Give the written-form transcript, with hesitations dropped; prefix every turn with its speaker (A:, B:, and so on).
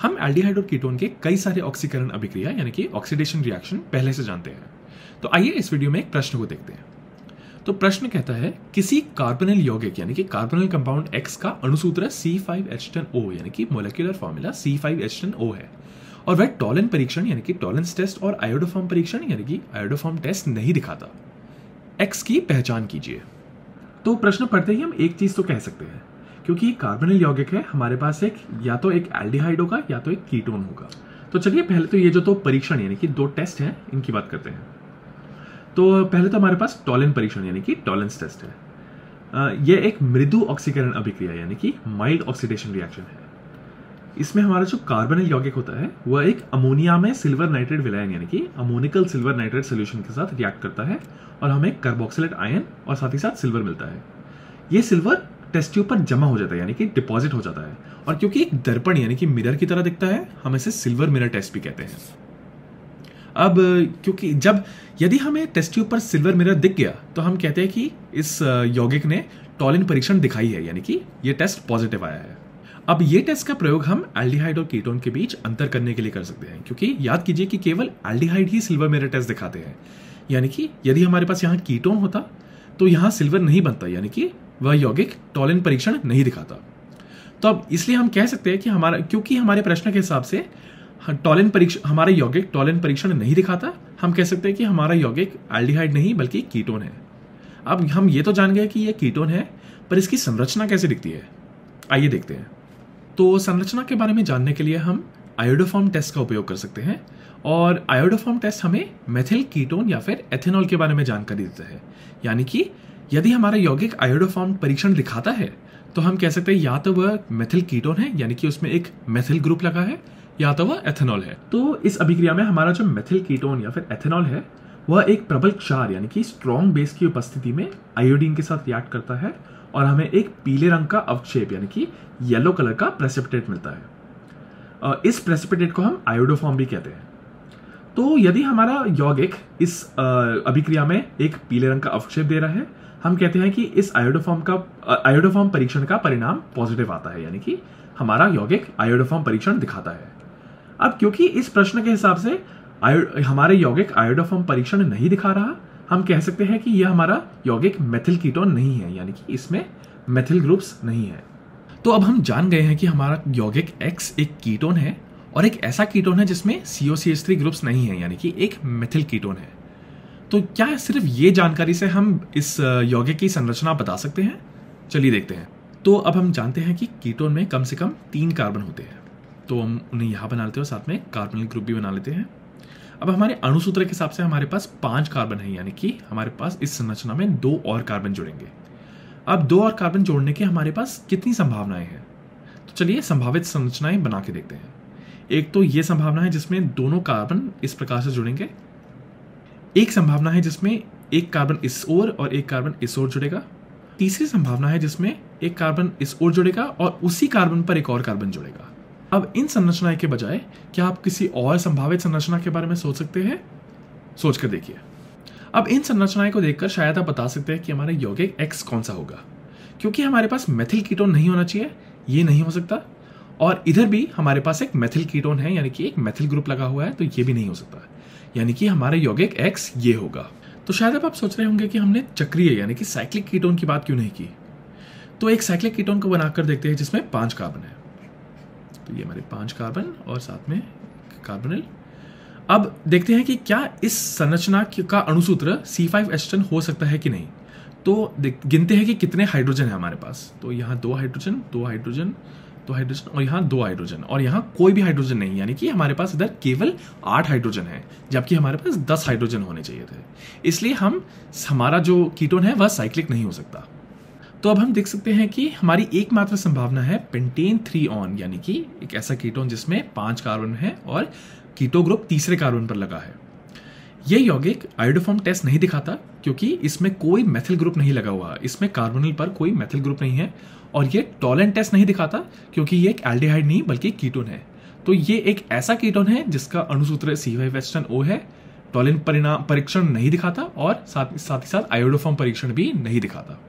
A: हम एल्डिहाइड और कीटोन के कई सारे ऑक्सीकरण अभिक्रिया यानी कि ऑक्सीडेशन रिएक्शन पहले से जानते हैं। तो आइए इस वीडियो में एक प्रश्न को देखते हैं। तो प्रश्न कहता है किसी कार्बोनिल यौगिक यानी कि कार्बोनिल कंपाउंड X का अणुसूत्र C5H10O यानी कि मोलेक्युलर फॉर्मूला C5H10O है और वह टॉलन परीक्षण यानी कि टॉलेंस टेस्ट और आयोडोफॉर्म परीक्षण यानी कि आयोडोफॉर्म टेस्ट नहीं दिखाता। X की पहचान कीजिए। तो प्रश्न पढ़ते ही हम एक चीज तो कह सकते हैं, क्योंकि कार्बोनिल यौगिक है हमारे पास एक या तो एक एल्डिहाइड होगा या तो एक कीटोन होगा। तो चलिए पहले तो ये जो दो परीक्षण यानी कि दो टेस्ट हैं इनकी बात करते हैं। तो पहले तो हमारे पास टॉलन परीक्षण यानी कि टॉलेंस टेस्ट है। यह एक मृदु ऑक्सीकरण अभिक्रिया यानी कि माइल्ड ऑक्सीडेशन रिएक्शन है। इसमें हमारा जो कार्बोनिल यौगिक होता है वह एक अमोनिया में सिल्वर नाइट्रेट विलायन यानी कि अमोनिकल सिल्वर नाइट्रेट सोल्यूशन के साथ रिएक्ट करता है और हमें कार्बोक्सिलेट आयन और साथ ही साथ सिल्वर मिलता है। यह सिल्वर टेस्ट ट्यूब पर जमा हो जाता है यानी कि डिपॉजिट हो जाता है और क्योंकि एक दर्पण यानी कि मिरर की तरह दिखता है हम इसे सिल्वर मिरर टेस्ट भी कहते हैं। अब क्योंकि यदि हमें टेस्ट ट्यूब पर सिल्वर मिरर दिख गया तो हम कहते हैं कि इस यौगिक ने टॉलन परीक्षण दिखाई है यानी कि यह टेस्ट पॉजिटिव आया है। अब ये टेस्ट का प्रयोग हम एल्डिहाइड और कीटोन के बीच अंतर करने के लिए कर सकते हैं, क्योंकि याद कीजिए कि केवल एल्डिहाइड ही सिल्वर मिरर टेस्ट दिखाते हैं। यानी कि यदि हमारे पास यहाँ कीटोन होता तो यहाँ सिल्वर नहीं बनता यानी कि वह यौगिक टॉलन परीक्षण नहीं दिखाता। तो अब इसलिए हम कह सकते हैं कि क्योंकि हमारे प्रश्न के हिसाब से हमारा यौगिक टॉलन परीक्षण नहीं दिखाता, हम कह सकते हैं कि हमारा यौगिक एल्डिहाइड नहीं बल्कि कीटोन है। अब हम ये तो जान गए कि यह कीटोन है, पर इसकी संरचना कैसे दिखती है आइए देखते हैं। तो संरचना के बारे में जानने के लिए हम आयोडोफॉर्म टेस्ट का उपयोग कर सकते हैं और आयोडोफॉर्म टेस्ट हमें मेथिल कीटोन या फिर एथेनॉल के बारे में जानकारी देता है। यानी कि यदि हमारा यौगिक आयोडोफॉर्म परीक्षण दिखाता है तो हम कह सकते हैं या तो वह मेथिल कीटोन है यानी कि उसमें एक मेथिल ग्रुप लगा है या तो वह एथेनॉल है। तो इस अभिक्रिया में हमारा जो मेथिल कीटोन या फिर एथेनॉल है वह एक प्रबल क्षार यानी कि स्ट्रॉन्ग बेस की उपस्थिति में आयोडीन के साथ रिएक्ट करता है और हमें एक पीले रंग का अवक्षेप यानी कि येलो कलर का प्रेसिपिटेट मिलता है। इस प्रेसिपिटेट को हम आयोडोफॉर्म भी कहते हैं। तो यदि हमारा यौगिक इस अभिक्रिया में एक पीले रंग का अवक्षेप दे रहा है हम कहते हैं कि इस आयोडोफॉर्म परीक्षण का परिणाम पॉजिटिव आता है यानी कि हमारा यौगिक आयोडोफॉर्म परीक्षण दिखाता है। अब क्योंकि इस प्रश्न के हिसाब से हमारे यौगिक आयोडोफॉर्म परीक्षण नहीं दिखा रहा, हम कह सकते हैं कि यह हमारा यौगिक मेथिल कीटोन नहीं है यानी कि इसमें मेथिल ग्रुप्स नहीं है। तो अब हम जान गए हैं कि हमारा यौगिक X एक कीटोन है और एक ऐसा कीटोन है जिसमें COCH3 ग्रुप्स नहीं है यानी कि एक मेथिल कीटोन है। तो क्या सिर्फ ये जानकारी से हम इस यौगिक की संरचना बता सकते हैं? चलिए देखते हैं। तो अब हम जानते हैं कि कीटोन में कम से कम 3 कार्बन होते हैं, तो हम उन्हें यहाँ बना लेते हैं और साथ में कार्बोनिल ग्रुप भी बना लेते हैं। अब हमारे अणुसूत्र के हिसाब से हमारे पास 5 कार्बन है यानी कि हमारे पास इस संरचना में 2 और कार्बन जुड़ेंगे। अब 2 और कार्बन जोड़ने की हमारे पास कितनी संभावनाएं हैं? तो चलिए संभावित संरचनाएं बना के देखते हैं। एक तो ये संभावना है जिसमें दोनों कार्बन इस प्रकार से जुड़ेंगे। एक संभावना है जिसमें एक कार्बन इस ओर और एक कार्बन इस ओर जुड़ेगा। तीसरी संभावना है जिसमें एक कार्बन इस ओर जुड़ेगा और उसी कार्बन पर एक और कार्बन जुड़ेगा। अब इन संरचनाएं के बजाय क्या आप किसी और संभावित संरचना के बारे में सोच सकते हैं? सोच कर देखिए। अब इन संरचनाएं को देखकर शायद आप बता सकते हैं कि हमारा यौगिक X कौन सा होगा। क्योंकि हमारे पास मेथिल कीटोन नहीं होना चाहिए, ये नहीं हो सकता, और इधर भी हमारे पास एक मेथिल कीटोन है यानी कि एक मेथिल ग्रुप लगा हुआ है, तो ये भी नहीं हो सकता, यानी कि हमारा यौगिक X ये होगा। तो शायद अब आप सोच रहे होंगे कि हमने चक्रीय यानी कि साइक्लिक कीटोन की बात क्यों नहीं की। तो एक साइक्लिक कीटोन को बनाकर देखते हैं जिसमें 5 कार्बन है। तो ये हमारे 5 कार्बन और साथ में कार्बोनिल। अब देखते हैं कि क्या इस संरचना का अणुसूत्र C5H10 हो सकता है कि नहीं। तो गिनते हैं कि कितने हाइड्रोजन है हमारे पास। तो यहाँ 2 हाइड्रोजन 2 हाइड्रोजन 2 हाइड्रोजन और यहाँ 2 हाइड्रोजन और यहाँ कोई भी हाइड्रोजन नहीं, यानी कि हमारे पास इधर केवल 8 हाइड्रोजन है जबकि हमारे पास 10 हाइड्रोजन होने चाहिए थे। इसलिए हमारा जो कीटोन है वह साइक्लिक नहीं हो सकता। तो अब हम देख सकते हैं कि हमारी एकमात्र संभावना है पेंटेन 3 ऑन, यानी कि एक ऐसा कीटोन जिसमें 5 कार्बन है और कीटो ग्रुप तीसरे कार्बन पर लगा है। यह यौगिक आयोडोफॉर्म टेस्ट नहीं दिखाता क्योंकि इसमें कोई मेथिल ग्रुप नहीं लगा हुआ, इसमें कार्बोनिल पर कोई मेथिल ग्रुप नहीं है, और ये टॉलन टेस्ट नहीं दिखाता क्योंकि ये एक एल्डिहाइड नहीं बल्कि कीटोन है। तो ये एक ऐसा कीटोन है जिसका अणुसूत्र C5H10O है, टॉलन परीक्षण नहीं दिखाता और साथ ही साथ आयोडोफॉर्म परीक्षण भी नहीं दिखाता।